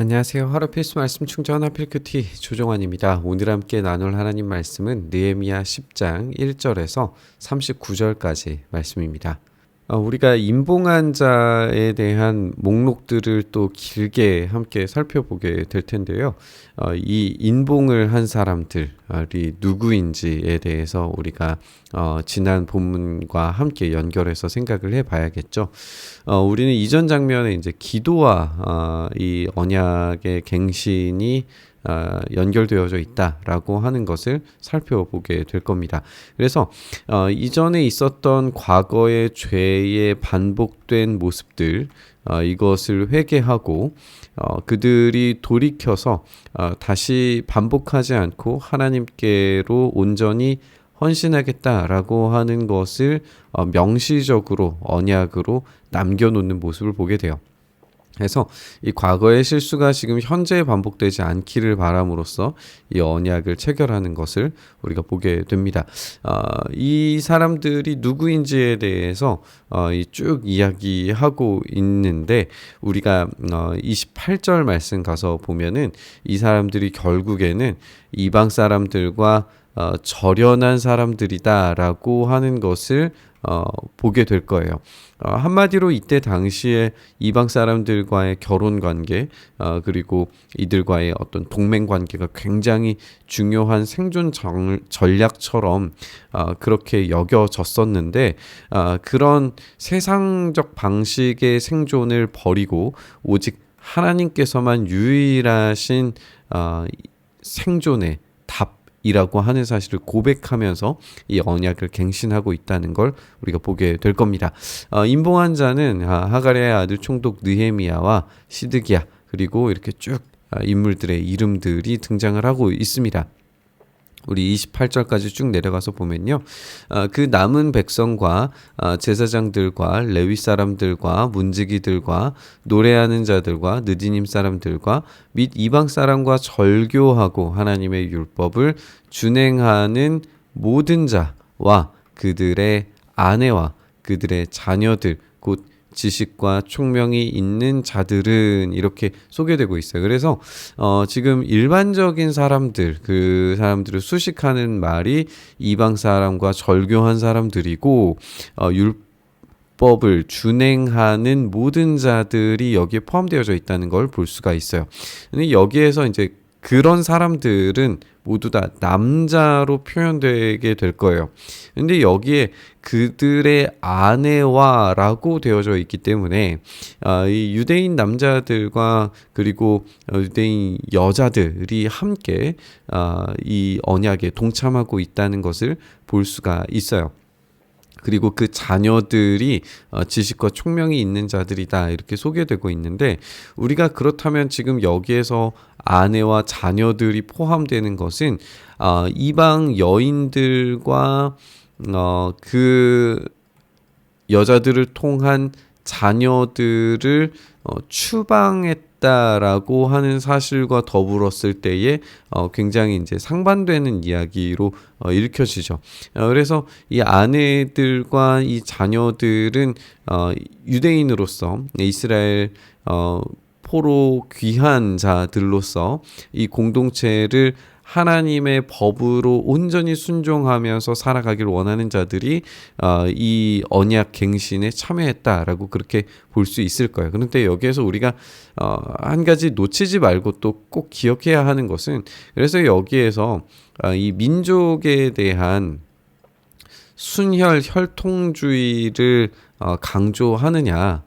안녕하세요. 하루 필수 말씀 충전 하필큐티 조정환입니다. 오늘 함께 나눌 하나님 말씀은 느헤미야 10장 1절에서 39절까지 말씀입니다. 우리가 임봉한 자에 대한 목록들을 또 길게 함께 살펴보게 될 텐데요. 이 인봉을 한 사람들이 누구인지에 대해서 우리가 지난 본문과 함께 연결해서 생각을 해봐야겠죠. 우리는 이전 장면에 이제 기도와 이 언약의 갱신이 연결되어져 있다라고 하는 것을 살펴보게 될 겁니다. 그래서 이전에 있었던 과거의 죄의 반복된 모습들 이것을 회개하고 그들이 돌이켜서 다시 반복하지 않고 하나님께로 온전히 헌신하겠다라고 하는 것을 명시적으로 언약으로 남겨놓는 모습을 보게 돼요. 그래서 이 과거의 실수가 지금 현재 반복되지 않기를 바람으로써 이 언약을 체결하는 것을 우리가 보게 됩니다. 이 사람들이 누구인지에 대해서 쭉 이야기하고 있는데 우리가 28절 말씀 가서 보면은 이 사람들이 결국에는 이방 사람들과 절연한 사람들이다라고 하는 것을 보게 될 거예요. 한마디로 이때 당시에 이방 사람들과의 결혼 관계 그리고 이들과의 어떤 동맹 관계가 굉장히 중요한 생존 전략처럼 그렇게 여겨졌었는데 그런 세상적 방식의 생존을 버리고 오직 하나님께서만 유일하신 생존의 답이라고 하는 사실을 고백하면서 이 언약을 갱신하고 있다는 걸 우리가 보게 될 겁니다. 임봉한 자는 하갈의 아들 총독 느헤미야와 시드기야 그리고 이렇게 쭉 인물들의 이름들이 등장을 하고 있습니다. 우리 28절까지 쭉 내려가서 보면요. 그 남은 백성과 제사장들과 레위 사람들과 문지기들과 노래하는 자들과 느디님 사람들과 및 이방 사람과 절교하고 하나님의 율법을 준행하는 모든 자와 그들의 아내와 그들의 자녀들 곧 지식과 총명이 있는 자들은 이렇게 소개되고 있어요. 그래서 지금 일반적인 사람들, 그 사람들을 수식하는 말이 이방 사람과 절교한 사람들이고 율법을 준행하는 모든 자들이 여기에 포함되어져 있다는 걸 볼 수가 있어요. 근데 여기에서 이제 그런 사람들은 모두 다 남자로 표현되게 될 거예요. 근데 여기에 그들의 아내와라고 되어져 있기 때문에 이 유대인 남자들과 그리고 유대인 여자들이 함께 이 언약에 동참하고 있다는 것을 볼 수가 있어요. 그리고 그 자녀들이 지식과 총명이 있는 자들이다 이렇게 소개되고 있는데 우리가 그렇다면 지금 여기에서 아내와 자녀들이 포함되는 것은 이방 여인들과 그 여자들을 통한 자녀들을 추방했다라고 하는 사실과 더불었을 때에 굉장히 이제 상반되는 이야기로 읽혀지죠. 그래서 이 아내들과 이 자녀들은 유대인으로서 이스라엘 포로 귀한 자들로서 이 공동체를 하나님의 법으로 온전히 순종하면서 살아가기를 원하는 자들이 이 언약 갱신에 참여했다라고 그렇게 볼 수 있을 거예요. 그런데 여기에서 우리가 한 가지 놓치지 말고 또 꼭 기억해야 하는 것은 그래서 여기에서 이 민족에 대한 순혈 혈통주의를 강조하느냐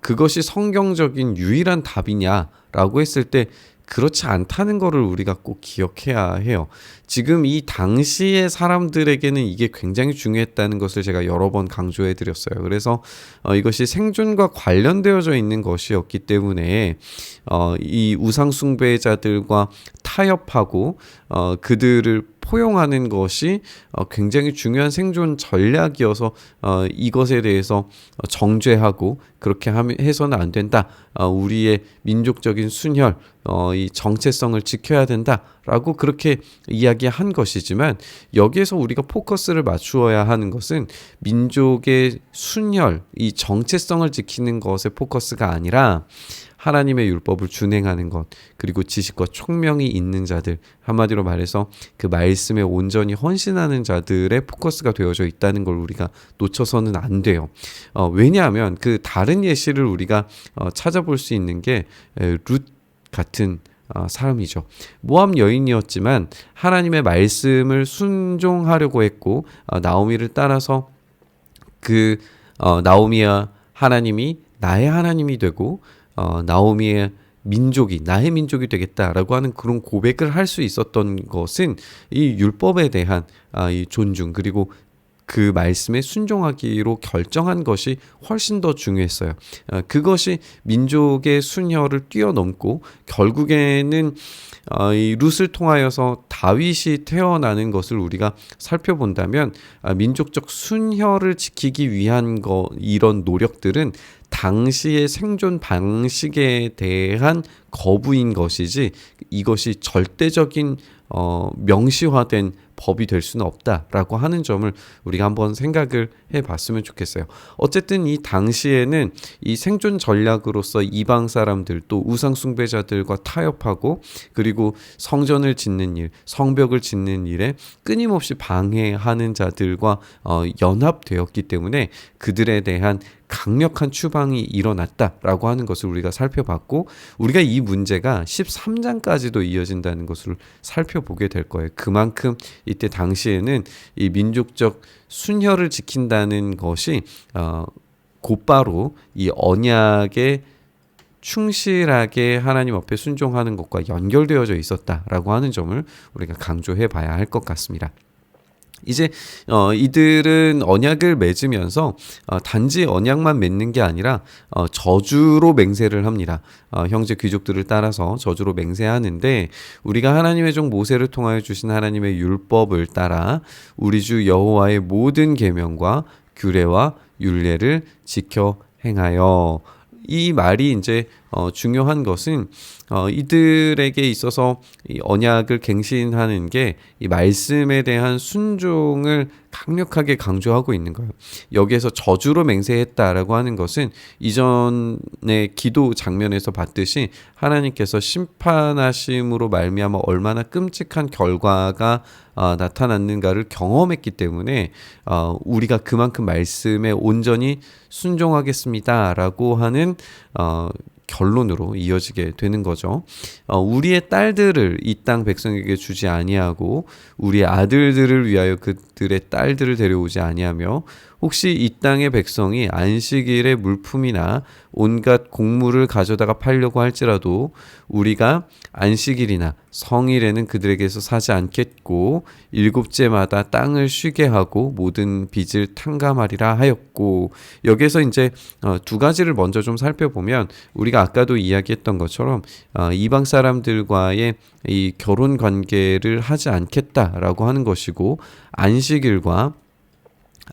그것이 성경적인 유일한 답이냐라고 했을 때 그렇지 않다는 것을 우리가 꼭 기억해야 해요. 지금 이 당시의 사람들에게는 이게 굉장히 중요했다는 것을 제가 여러 번 강조해 드렸어요. 그래서 이것이 생존과 관련되어져 있는 것이었기 때문에 이 우상숭배자들과 타협하고 그들을 포용하는 것이 굉장히 중요한 생존 전략이어서 이것에 대해서 정죄하고 그렇게 해서는 안 된다. 우리의 민족적인 순혈, 이 정체성을 지켜야 된다라고 그렇게 이야기한 것이지만 여기에서 우리가 포커스를 맞추어야 하는 것은 민족의 순혈, 이 정체성을 지키는 것에 포커스가 아니라 하나님의 율법을 준행하는 것, 그리고 지식과 총명이 있는 자들, 한마디로 말해서 그 말씀에 온전히 헌신하는 자들의 포커스가 되어져 있다는 걸 우리가 놓쳐서는 안 돼요. 왜냐하면 그 다른 예시를 우리가 찾아볼 수 있는 게 룻 같은 사람이죠. 모압 여인이었지만 하나님의 말씀을 순종하려고 했고, 나오미를 따라서 나오미와 하나님이 나의 하나님이 되고, 나오미의 민족이 나의 민족이 되겠다라고 하는 그런 고백을 할 수 있었던 것은 이 율법에 대한 이 존중, 그리고 그 말씀에 순종하기로 결정한 것이 훨씬 더 중요했어요. 그것이 민족의 순혈을 뛰어넘고 결국에는 이 룻을 통하여서 다윗이 태어나는 것을 우리가 살펴본다면 민족적 순혈을 지키기 위한 이런 노력들은 당시의 생존 방식에 대한 거부인 것이지 이것이 절대적인 명시화된 법이 될 수는 없다라고 하는 점을 우리가 한번 생각을 해봤으면 좋겠어요. 어쨌든 이 당시에는 이 생존 전략으로서 이방 사람들 또 우상 숭배자들과 타협하고 그리고 성전을 짓는 일, 성벽을 짓는 일에 끊임없이 방해하는 자들과 연합되었기 때문에 그들에 대한 강력한 추방이 일어났다라고 하는 것을 우리가 살펴봤고, 우리가 이 문제가 13장까지도 이어진다는 것을 살펴보게 될 거예요. 그만큼 이때 당시에는 이 민족적 순혈을 지킨다는 것이 곧바로 이 언약에 충실하게 하나님 앞에 순종하는 것과 연결되어져 있었다라고 하는 점을 우리가 강조해 봐야 할 것 같습니다. 이제 이들은 언약을 맺으면서 단지 언약만 맺는 게 아니라 저주로 맹세를 합니다. 형제 귀족들을 따라서 저주로 맹세하는데, 우리가 하나님의 종 모세를 통하여 주신 하나님의 율법을 따라 우리 주 여호와의 모든 계명과 규례와 율례를 지켜 행하여. 이 말이 이제 중요한 것은 이들에게 있어서 이 언약을 갱신하는 게 이 말씀에 대한 순종을 강력하게 강조하고 있는 거예요. 여기에서 저주로 맹세했다라고 하는 것은 이전의 기도 장면에서 봤듯이 하나님께서 심판하심으로 말미암아 얼마나 끔찍한 결과가 나타났는가를 경험했기 때문에 우리가 그만큼 말씀에 온전히 순종하겠습니다라고 하는 결론으로 이어지게 되는 거죠. 우리의 딸들을 이 땅 백성에게 주지 아니하고 우리의 아들들을 위하여 그들의 딸들을 데려오지 아니하며, 혹시 이 땅의 백성이 안식일에 물품이나 온갖 곡물을 가져다가 팔려고 할지라도 우리가 안식일이나 성일에는 그들에게서 사지 않겠고 일곱째마다 땅을 쉬게 하고 모든 빚을 탕감하리라 하였고. 여기에서 이제 두 가지를 먼저 좀 살펴보면, 우리가 아까도 이야기했던 것처럼 이방 사람들과의 이 결혼 관계를 하지 않겠다라고 하는 것이고, 안식일과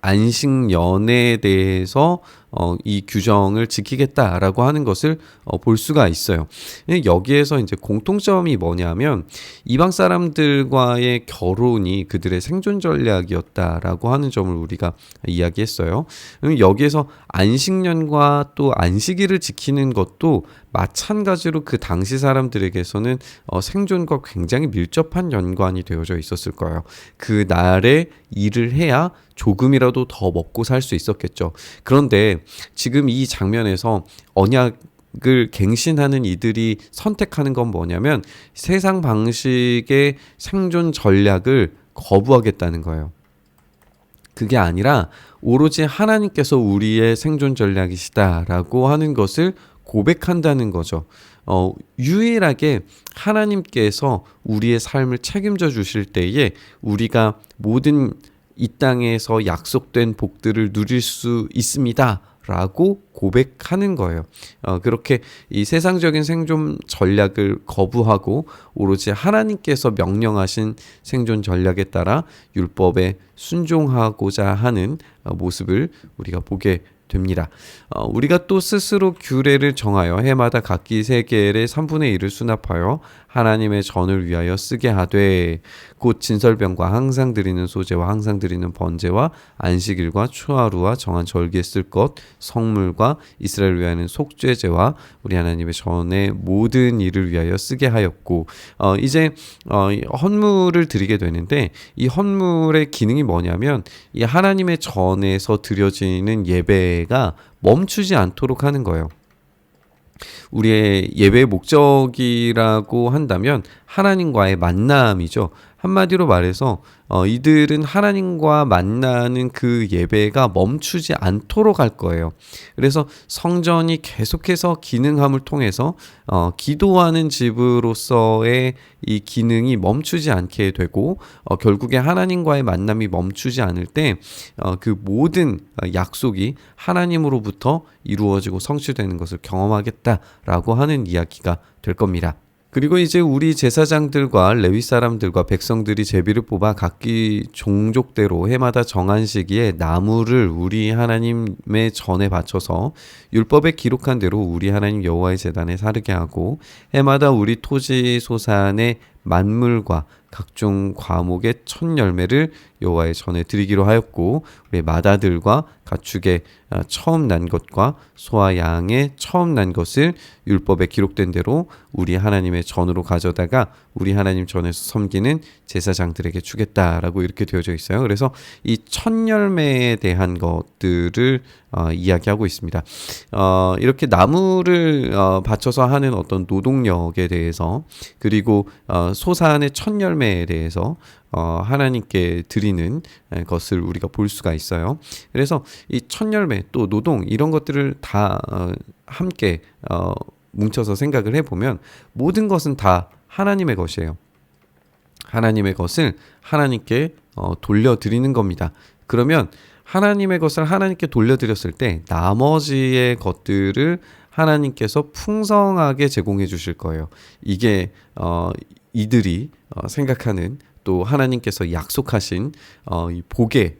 안식년에 대해서 이 규정을 지키겠다라고 하는 것을 볼 수가 있어요. 여기에서 이제 공통점이 뭐냐면 이방 사람들과의 결혼이 그들의 생존 전략이었다라고 하는 점을 우리가 이야기했어요. 여기에서 안식년과 또 안식일을 지키는 것도 마찬가지로 그 당시 사람들에게서는 생존과 굉장히 밀접한 연관이 되어져 있었을 거예요. 그 날에 일을 해야 조금이라도 더 먹고 살 수 있었겠죠. 그런데 지금 이 장면에서 언약을 갱신하는 이들이 선택하는 건 뭐냐면 세상 방식의 생존 전략을 거부하겠다는 거예요. 그게 아니라 오로지 하나님께서 우리의 생존 전략이시다라고 하는 것을 고백한다는 거죠. 유일하게 하나님께서 우리의 삶을 책임져 주실 때에 우리가 모든 이 땅에서 약속된 복들을 누릴 수 있습니다 라고 고백하는 거예요. 그렇게 이 세상적인 생존 전략을 거부하고 오로지 하나님께서 명령하신 생존 전략에 따라 율법에 순종하고자 하는 모습을 우리가 보게 됩니다. 우리가 또 스스로 규례를 정하여 해마다 각기 세겔의 3분의 1을 수납하여 하나님의 전을 위하여 쓰게 하되 곧 진설병과 항상 드리는 소제와 항상 드리는 번제와 안식일과 추하루와 정한 절기에 쓸 것 성물과 이스라엘 위하여는 속죄제와 우리 하나님의 전의 모든 일을 위하여 쓰게 하였고 이제 헌물을 드리게 되는데 이 헌물의 기능이 뭐냐면 이 하나님의 전에서 드려지는 예배가 멈추지 않도록 하는 거예요. 우리의 예배의 목적이라고 한다면 하나님과의 만남이죠. 한마디로 말해서 이들은 하나님과 만나는 그 예배가 멈추지 않도록 할 거예요. 그래서 성전이 계속해서 기능함을 통해서 기도하는 집으로서의 이 기능이 멈추지 않게 되고 결국에 하나님과의 만남이 멈추지 않을 때 그 모든 약속이 하나님으로부터 이루어지고 성취되는 것을 경험하겠다라고 하는 이야기가 될 겁니다. 그리고 이제 우리 제사장들과 레위 사람들과 백성들이 제비를 뽑아 각기 종족대로 해마다 정한 시기에 나무를 우리 하나님의 전에 바쳐서 율법에 기록한 대로 우리 하나님 여호와의 제단에 사르게 하고 해마다 우리 토지 소산의 만물과 각종 과목의 첫 열매를 여호와의 전에 드리기로 하였고 우리 마다들과 가축의 처음 난 것과 소와 양의 처음 난 것을 율법에 기록된 대로 우리 하나님의 전으로 가져다가 우리 하나님 전에서 섬기는 제사장들에게 주겠다라고 이렇게 되어져 있어요. 그래서 이 첫 열매에 대한 것들을 이야기하고 있습니다. 이렇게 나무를 바쳐서 하는 어떤 노동력에 대해서 그리고 소산의 첫 열매에 대해서 하나님께 드리는 것을 우리가 볼 수가 있어요. 그래서 이 첫 열매 또 노동 이런 것들을 다 함께 뭉쳐서 생각을 해보면 모든 것은 다 하나님의 것이에요. 하나님의 것을 하나님께 돌려드리는 겁니다. 그러면 하나님의 것을 하나님께 돌려드렸을 때 나머지의 것들을 하나님께서 풍성하게 제공해 주실 거예요. 이게 이들이 생각하는 또 하나님께서 약속하신 이 복의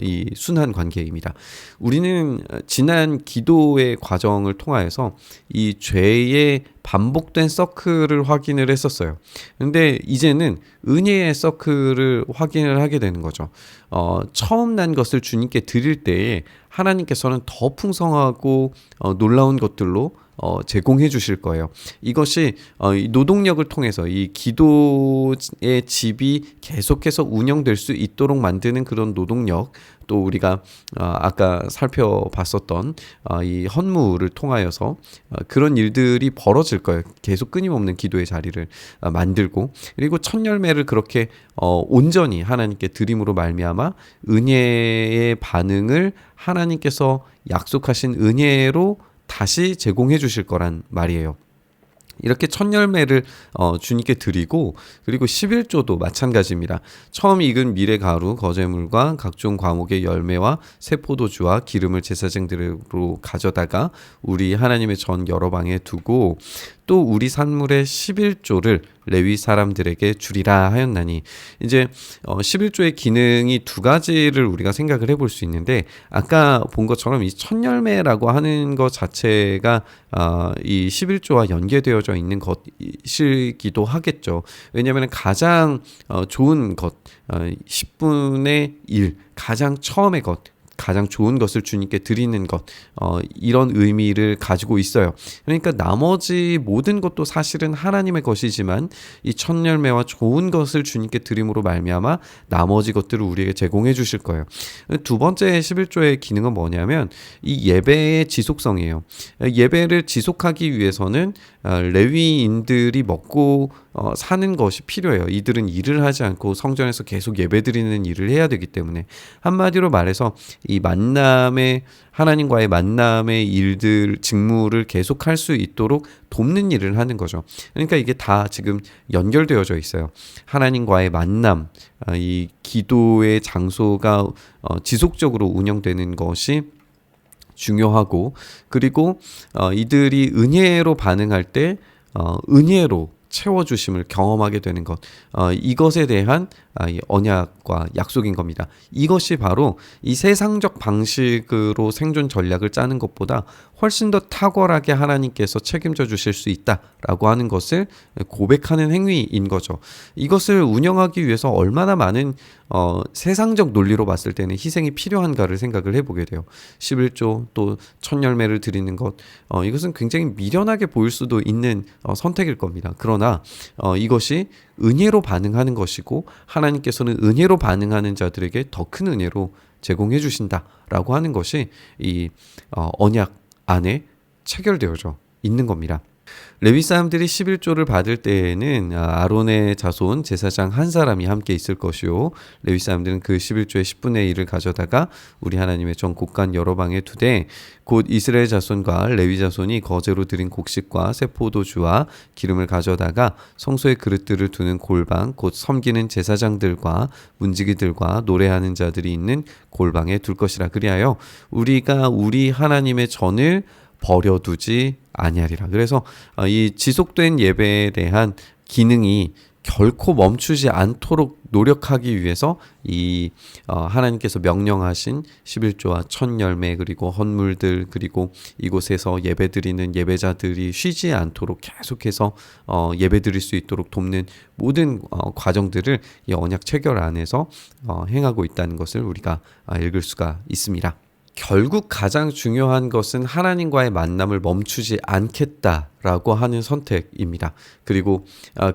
이 순환 관계입니다. 우리는 지난 기도의 과정을 통하여서 이 죄의 반복된 서클을 확인을 했었어요. 근데 이제는 은혜의 서클을 확인을 하게 되는 거죠. 처음 난 것을 주님께 드릴 때에 하나님께서는 더 풍성하고 놀라운 것들로 제공해 주실 거예요. 이것이 이 노동력을 통해서 이 기도의 집이 계속해서 운영될 수 있도록 만드는 그런 노동력, 또 우리가 아까 살펴봤었던 이 헌물을 통하여서 그런 일들이 벌어질 거예요. 계속 끊임없는 기도의 자리를 만들고, 그리고 첫 열매를 그렇게 온전히 하나님께 드림으로 말미암아 은혜의 반응을 하나님께서 약속하신 은혜로 다시 제공해 주실 거란 말이에요. 이렇게 첫 열매를 주님께 드리고, 그리고 11조도 마찬가지입니다. 처음 익은 미래 가루, 거제물과 각종 과목의 열매와 새 포도주와 기름을 제사장들로 가져다가 우리 하나님의 전 여러 방에 두고 또 우리 산물의 11조를 레위 사람들에게 주리라 하였나니, 이제 11조의 기능이 두 가지를 우리가 생각을 해볼 수 있는데, 아까 본 것처럼 이 첫 열매라고 하는 것 자체가 이 11조와 연계되어져 있는 것이기도 하겠죠. 왜냐하면 가장 좋은 것, 10분의 1, 가장 처음의 것, 가장 좋은 것을 주님께 드리는 것, 이런 의미를 가지고 있어요. 그러니까 나머지 모든 것도 사실은 하나님의 것이지만 이 첫 열매와 좋은 것을 주님께 드림으로 말미암아 나머지 것들을 우리에게 제공해 주실 거예요. 두 번째 11조의 기능은 뭐냐면 이 예배의 지속성이에요. 예배를 지속하기 위해서는 레위인들이 먹고 사는 것이 필요해요. 이들은 일을 하지 않고 성전에서 계속 예배드리는 일을 해야 되기 때문에, 한마디로 말해서 이 만남의, 하나님과의 만남의 일들, 직무를 계속할 수 있도록 돕는 일을 하는 거죠. 그러니까 이게 다 지금 연결되어져 있어요. 하나님과의 만남, 이 기도의 장소가 지속적으로 운영되는 것이 중요하고, 그리고 이들이 은혜로 반응할 때 은혜로 채워주심을 경험하게 되는 것, 이것에 대한 이 언약과 약속인 겁니다. 이것이 바로 이 세상적 방식으로 생존 전략을 짜는 것보다 훨씬 더 탁월하게 하나님께서 책임져 주실 수 있다라고 하는 것을 고백하는 행위인 거죠. 이것을 운영하기 위해서 얼마나 많은 세상적 논리로 봤을 때는 희생이 필요한가를 생각을 해보게 돼요. 11조 또 첫 열매를 드리는 것, 이것은 굉장히 미련하게 보일 수도 있는 선택일 겁니다. 그러나 이것이 은혜로 반응하는 것이고 하나님께서는 은혜로 반응하는 자들에게 더 큰 은혜로 제공해 주신다라고 하는 것이 이 언약 안에 체결되어져 있는 겁니다. 레위 사람들이 11조를 받을 때에는 아론의 자손 제사장 한 사람이 함께 있을 것이요, 레위 사람들은 그 11조의 10분의 1을 가져다가 우리 하나님의 전 곳간 여러 방에 두되 곧 이스라엘 자손과 레위 자손이 거제로 드린 곡식과 새 포도주와 기름을 가져다가 성소의 그릇들을 두는 골방 곧 섬기는 제사장들과 문지기들과 노래하는 자들이 있는 골방에 둘 것이라. 그리하여 우리가 우리 하나님의 전을 버려두지 아니하리라. 그래서 이 지속된 예배에 대한 기능이 결코 멈추지 않도록 노력하기 위해서 이 하나님께서 명령하신 11조와 첫 열매 그리고 헌물들 그리고 이곳에서 예배드리는 예배자들이 쉬지 않도록 계속해서 예배드릴 수 있도록 돕는 모든 과정들을 이 언약 체결 안에서 행하고 있다는 것을 우리가 읽을 수가 있습니다. 결국 가장 중요한 것은 하나님과의 만남을 멈추지 않겠다라고 하는 선택입니다. 그리고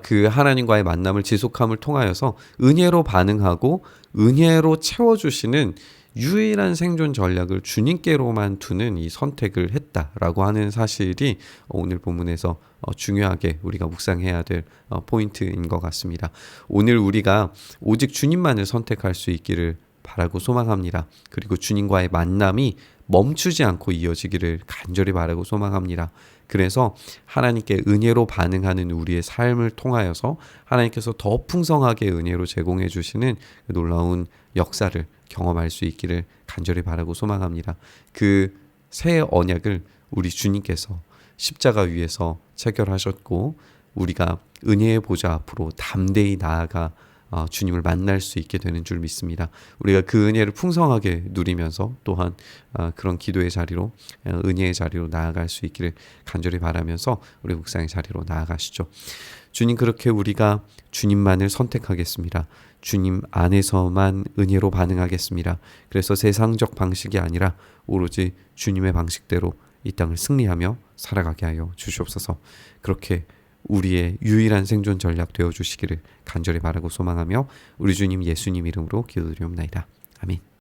그 하나님과의 만남을 지속함을 통하여서 은혜로 반응하고 은혜로 채워주시는 유일한 생존 전략을 주님께로만 두는 이 선택을 했다라고 하는 사실이 오늘 본문에서 중요하게 우리가 묵상해야 될 포인트인 것 같습니다. 오늘 우리가 오직 주님만을 선택할 수 있기를 바라고 소망합니다. 그리고 주님과의 만남이 멈추지 않고 이어지기를 간절히 바라고 소망합니다. 그래서 하나님께 은혜로 반응하는 우리의 삶을 통하여서 하나님께서 더 풍성하게 은혜로 제공해 주시는 놀라운 역사를 경험할 수 있기를 간절히 바라고 소망합니다. 그 새 언약을 우리 주님께서 십자가 위에서 체결하셨고 우리가 은혜의 보좌 앞으로 담대히 나아가 주님을 만날 수 있게 되는 줄 믿습니다. 우리가 그 은혜를 풍성하게 누리면서 또한 그런 기도의 자리로 은혜의 자리로 나아갈 수 있기를 간절히 바라면서 우리 묵상의 자리로 나아가시죠. 주님, 그렇게 우리가 주님만을 선택하겠습니다. 주님 안에서만 은혜로 반응하겠습니다. 그래서 세상적 방식이 아니라 오로지 주님의 방식대로 이 땅을 승리하며 살아가게 하여 주시옵소서. 그렇게 우리의 유일한 생존 전략 되어 주시기를 간절히 바라고 소망하며 우리 주님 예수님 이름으로 기도드리옵나이다. 아멘.